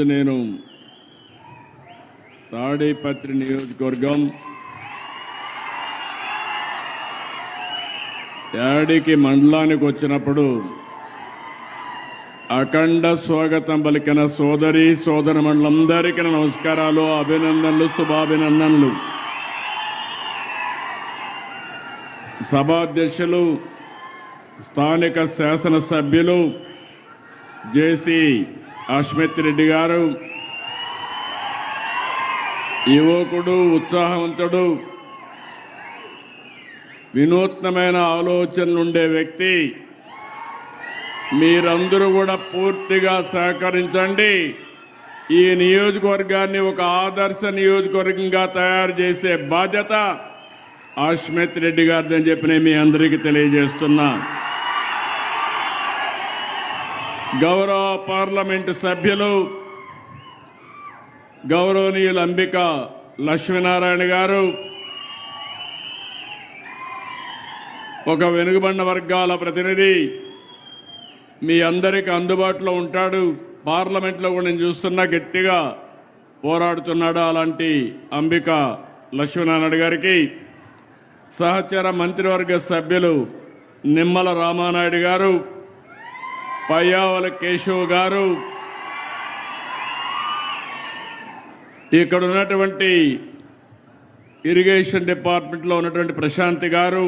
నేను తాడేపత్రి నియోజకవర్గం యాడికి మండలానికి వచ్చినప్పుడు అఖండ స్వాగతం పలికిన సోదరి సోదరమణులందరికీ నమస్కారాలు, అభినందనలు, శుభాభినందనలు. సభాధ్యక్షులు, స్థానిక శాసనసభ్యులు జేసీ అశ్మిత్ రెడ్డి గారు, యువకుడు, ఉత్సాహవంతుడు, వినూత్నమైన ఆలోచనలుండే వ్యక్తి. మీరందరూ కూడా పూర్తిగా సహకరించండి. ఈ నియోజకవర్గాన్ని ఒక ఆదర్శ నియోజకవర్గంగా తయారు చేసే బాధ్యత అశ్మిత్ రెడ్డి గారిదని చెప్పి నేను మీ అందరికీ తెలియజేస్తున్నా. గౌరవ పార్లమెంటు సభ్యులు గౌరవనీయులు అంబిక లక్ష్మీనారాయణ గారు ఒక వెనుకబడిన వర్గాల ప్రతినిధి, మీ అందరికీ అందుబాటులో ఉంటాడు. పార్లమెంట్లో కూడా నేను చూస్తున్నా గట్టిగా పోరాడుతున్నాడు. అలాంటి అంబిక లక్ష్మీనారాయణ గారికి, సహచర మంత్రివర్గ సభ్యులు నిమ్మల రామానాయుడు గారు, పయ్యావల కేశవ్ గారు, ఇక్కడ ఉన్నటువంటి ఇరిగేషన్ డిపార్ట్మెంట్లో ఉన్నటువంటి ప్రశాంతి గారు,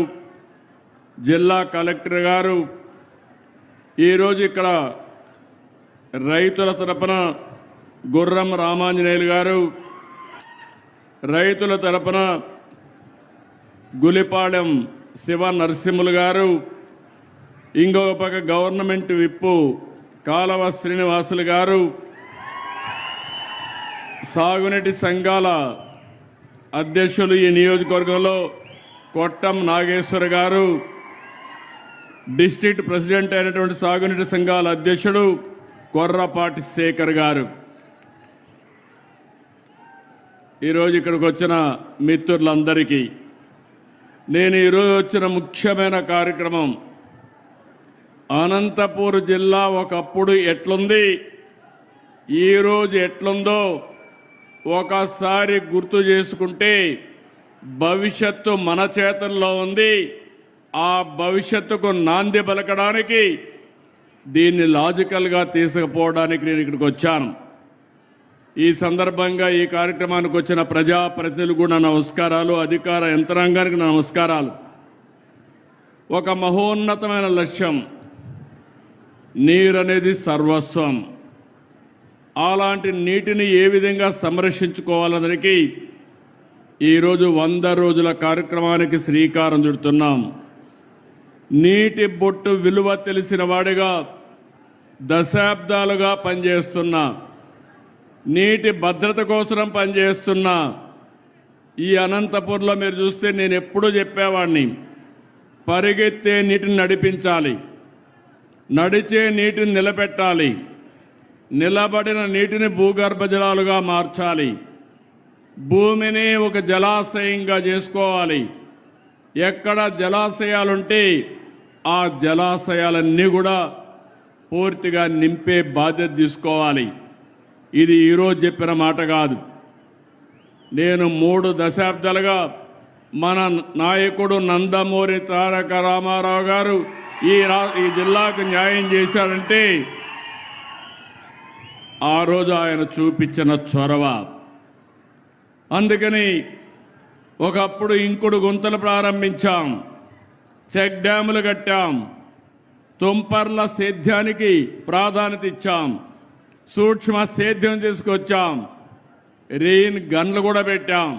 జిల్లా కలెక్టర్ గారు, ఈరోజు ఇక్కడ రైతుల తరపున గుర్రం రామాంజనేయులు గారు, రైతుల తరపున గులిపాడెం శివ నరసింహులు గారు, ఇంకొక పక్క గవర్నమెంట్ విప్పు కాలవ శ్రీనివాసులు గారు, సాగునీటి సంఘాల అధ్యక్షులు ఈ నియోజకవర్గంలో కొట్టం నాగేశ్వర్ గారు, డిస్ట్రిక్ట్ ప్రెసిడెంట్ అయినటువంటి సాగునీటి సంఘాల అధ్యక్షుడు కొర్రపాటి శేఖర్ గారు, ఈరోజు ఇక్కడికి వచ్చిన మిత్రులందరికీ నేను ఈరోజు వచ్చిన ముఖ్యమైన కార్యక్రమం, అనంతపూర్ జిల్లా ఒకప్పుడు ఎట్లుంది, ఈరోజు ఎట్లుందో ఒకసారి గుర్తు చేసుకుంటే భవిష్యత్తు మన చేతుల్లో ఉంది. ఆ భవిష్యత్తుకు నాంది పలకడానికి, దీన్ని లాజికల్గా తీసుకుపోవడానికి నేను ఇక్కడికి వచ్చాను. ఈ సందర్భంగా ఈ కార్యక్రమానికి వచ్చిన ప్రజాప్రతినిధులు కూడా నమస్కారాలు, అధికార యంత్రాంగానికి నమస్కారాలు. ఒక మహోన్నతమైన లక్ష్యం, నీరు అనేది సర్వస్వం. అలాంటి నీటిని ఏ విధంగా సంరక్షించుకోవాలనడానికి ఈరోజు 100 రోజుల కార్యక్రమానికి శ్రీకారం చుడుతున్నాం. నీటి బొట్టు విలువ తెలిసిన వాడిగా దశాబ్దాలుగా పనిచేస్తున్నా, నీటి భద్రత కోసం పనిచేస్తున్నా. ఈ అనంతపూర్లో మీరు చూస్తే నేను ఎప్పుడూ చెప్పేవాడిని, పరిగెత్తే నీటిని నడిపించాలి, నడిచే నీటిని నిలబెట్టాలి, నిలబడిన నీటిని భూగర్భ జలాలుగా మార్చాలి, భూమిని ఒక జలాశయంగా చేసుకోవాలి. ఎక్కడ జలాశయాలుంటే ఆ జలాశయాలన్నీ కూడా పూర్తిగా నింపే బాధ్యత తీసుకోవాలి. ఇది ఈరోజు చెప్పిన మాట కాదు. నేను 3 దశాబ్దాలుగా మన నాయకుడు నందమూరి తారక రామారావు గారు ఈ జిల్లాకు న్యాయం చేశాడంటే ఆ రోజు ఆయన చూపించిన చొరవ. అందుకని ఒకప్పుడు ఇంకుడు గుంతలు ప్రారంభించాం, చెక్ డ్యాములు కట్టాం, తుంపర్ల సేద్యానికి ప్రాధాన్యత ఇచ్చాం, సూక్ష్మ సేద్యం తీసుకొచ్చాం, రెయిన్ గన్లు కూడా పెట్టాం.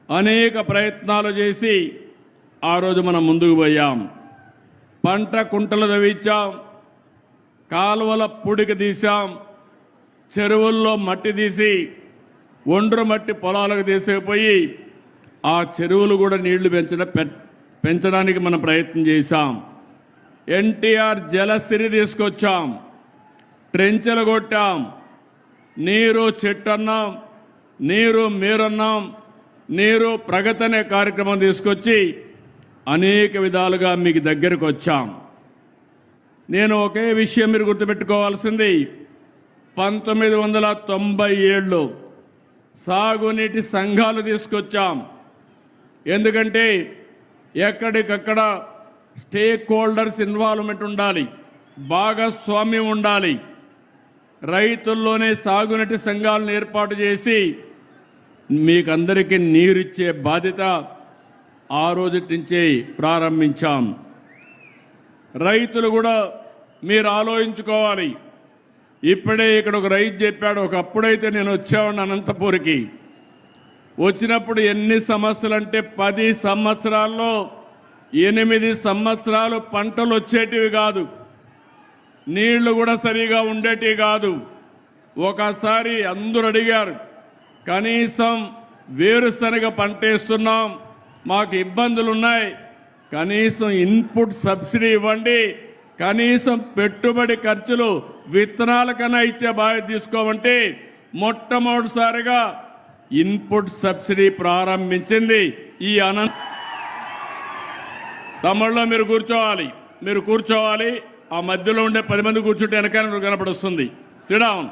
అనేక ప్రయత్నాలు చేసి ఆ రోజు మనం ముందుకు పోయాం. పంట కుంటలు తవ్వించాం, కాలువల పుడికి తీసాం, చెరువుల్లో మట్టి తీసి ఒండ్రు మట్టి పొలాలకు తీసుకుపోయి ఆ చెరువులు కూడా నీళ్లు పెంచడానికి మనం ప్రయత్నం చేశాం. ఎన్టీఆర్ జలసిరి తీసుకొచ్చాం, ట్రెంచెలు కొట్టాం, నీరు చెట్టు అన్నాం, నీరు మీరన్నాం, నీరు ప్రగతి అనే కార్యక్రమం తీసుకొచ్చి అనేక విధాలుగా మీకు దగ్గరకు వచ్చాం. నేను ఒకే విషయం మీరు గుర్తుపెట్టుకోవాల్సింది, 1997లో సాగునీటి సంఘాలు తీసుకొచ్చాం. ఎందుకంటే ఎక్కడికక్కడ స్టేక్ హోల్డర్స్ ఇన్వాల్వ్మెంట్ ఉండాలి, భాగస్వామ్యం ఉండాలి. రైతుల్లోనే సాగునీటి సంఘాలను ఏర్పాటు చేసి మీకందరికీ నీరిచ్చే బాధ్యత ఆ రోజు నుంచే ప్రారంభించాం. రైతులు కూడా మీరు ఆలోచించుకోవాలి. ఇప్పుడే ఇక్కడ ఒక రైతు చెప్పాడు, ఒకప్పుడైతే నేను వచ్చేవాడిని అనంతపూర్కి. వచ్చినప్పుడు ఎన్ని సమస్యలు అంటే 10 సంవత్సరాల్లో 8 సంవత్సరాలు పంటలు వచ్చేటివి కాదు, నీళ్లు కూడా సరిగా ఉండేటివి కాదు. ఒకసారి అందరూ అడిగారు, కనీసం వేరుశనగ పంట వేస్తున్నాం, మాకు ఇబ్బందులు ఉన్నాయి, కనీసం ఇన్పుట్ సబ్సిడీ ఇవ్వండి, కనీసం పెట్టుబడి ఖర్చులు విత్తనాలకన్నా ఇచ్చే బాధ్యత తీసుకోమంటే మొట్టమొదటిసారిగా ఇన్పుట్ సబ్సిడీ ప్రారంభించింది ఈ తమిళలో. మీరు కూర్చోవాలి. ఆ మధ్యలో ఉండే 10 మంది కూర్చుంటే వెనకాల కనపడుస్తుంది. సిడౌన్,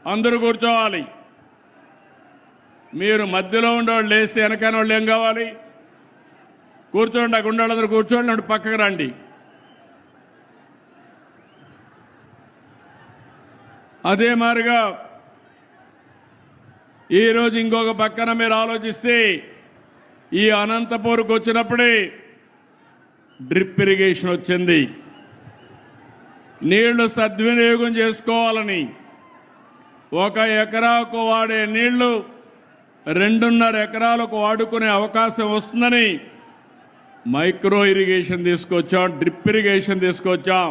అందరూ కూర్చోవాలి. మీరు మధ్యలో ఉండేవాళ్ళు లేస్తే వెనకాల వాళ్ళు ఏం కావాలి? కూర్చోండి. అక్కడ ఉండేవాళ్ళందరూ కూర్చోండి, అటు పక్కకు రండి. అదే మాదిరిగా ఈరోజు ఇంకొక పక్కన మీరు ఆలోచిస్తే ఈ అనంతపూర్కి వచ్చినప్పుడే డ్రిప్ ఇరిగేషన్ వచ్చింది. నీళ్లు సద్వినియోగం చేసుకోవాలని 1 ఎకరాకు వాడే నీళ్లు 2.5 ఎకరాలకు వాడుకునే అవకాశం వస్తుందని మైక్రో ఇరిగేషన్ తీసుకొచ్చాం, డ్రిప్ ఇరిగేషన్ తీసుకొచ్చాం.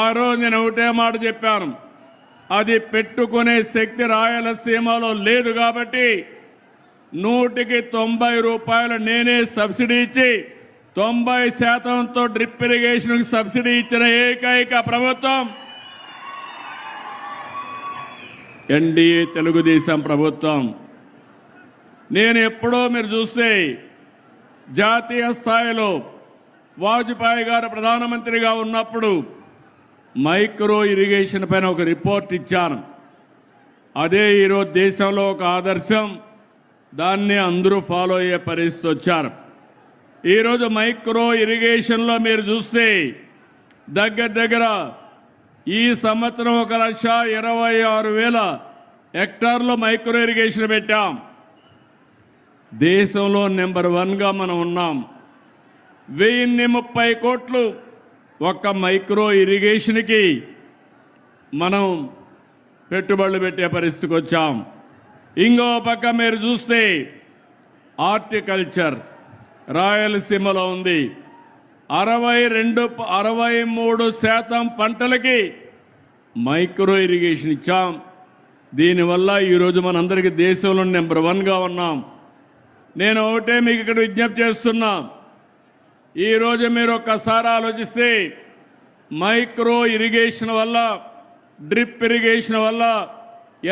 ఆ రోజు నేను ఒకటే మాట చెప్పాను, అది పెట్టుకునే శక్తి రాయలసీమలో లేదు కాబట్టి 100కి 90 రూపాయలు నేనే సబ్సిడీ ఇచ్చి 90%తో డ్రిప్ ఇరిగేషన్కి సబ్సిడీ ఇచ్చిన ఏకైక ప్రభుత్వం ఎన్డీఏ తెలుగుదేశం ప్రభుత్వం. నేను ఎప్పుడో మీరు చూస్తే జాతీయ స్థాయిలో వాజ్పేయి గారు ప్రధానమంత్రిగా ఉన్నప్పుడు మైక్రో ఇరిగేషన్ పైన ఒక రిపోర్ట్ ఇచ్చాను. అదే ఈరోజు దేశంలో ఒక ఆదర్శం, దాన్ని అందరూ ఫాలో అయ్యే పరిస్థితి వచ్చారు. ఈరోజు మైక్రో ఇరిగేషన్లో మీరు చూస్తే దగ్గర ఈ సంవత్సరం 1,26,000 హెక్టార్లో మైక్రో ఇరిగేషన్ పెట్టాం. దేశంలో నెంబర్ 1గా మనం ఉన్నాం. 1030 కోట్లు ఒక్క మైక్రో ఇరిగేషన్కి మనం పెట్టుబడులు పెట్టే పరిస్థితికి వచ్చాం. ఇంకో పక్క మీరు చూస్తే హార్టికల్చర్ రాయలసీమలో ఉంది. 63% పంటలకి మైక్రో ఇరిగేషన్ ఇచ్చాం. దీనివల్ల ఈరోజు మనందరికీ దేశంలో నెంబర్ 1గా ఉన్నాం. నేను ఒకటే మీకు ఇక్కడ విజ్ఞప్తి చేస్తున్నా, ఈరోజు మీరు ఒక్కసారి ఆలోచిస్తే మైక్రో ఇరిగేషన్ వల్ల, డ్రిప్ ఇరిగేషన్ వల్ల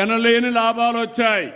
ఎనలేని లాభాలు వచ్చాయి.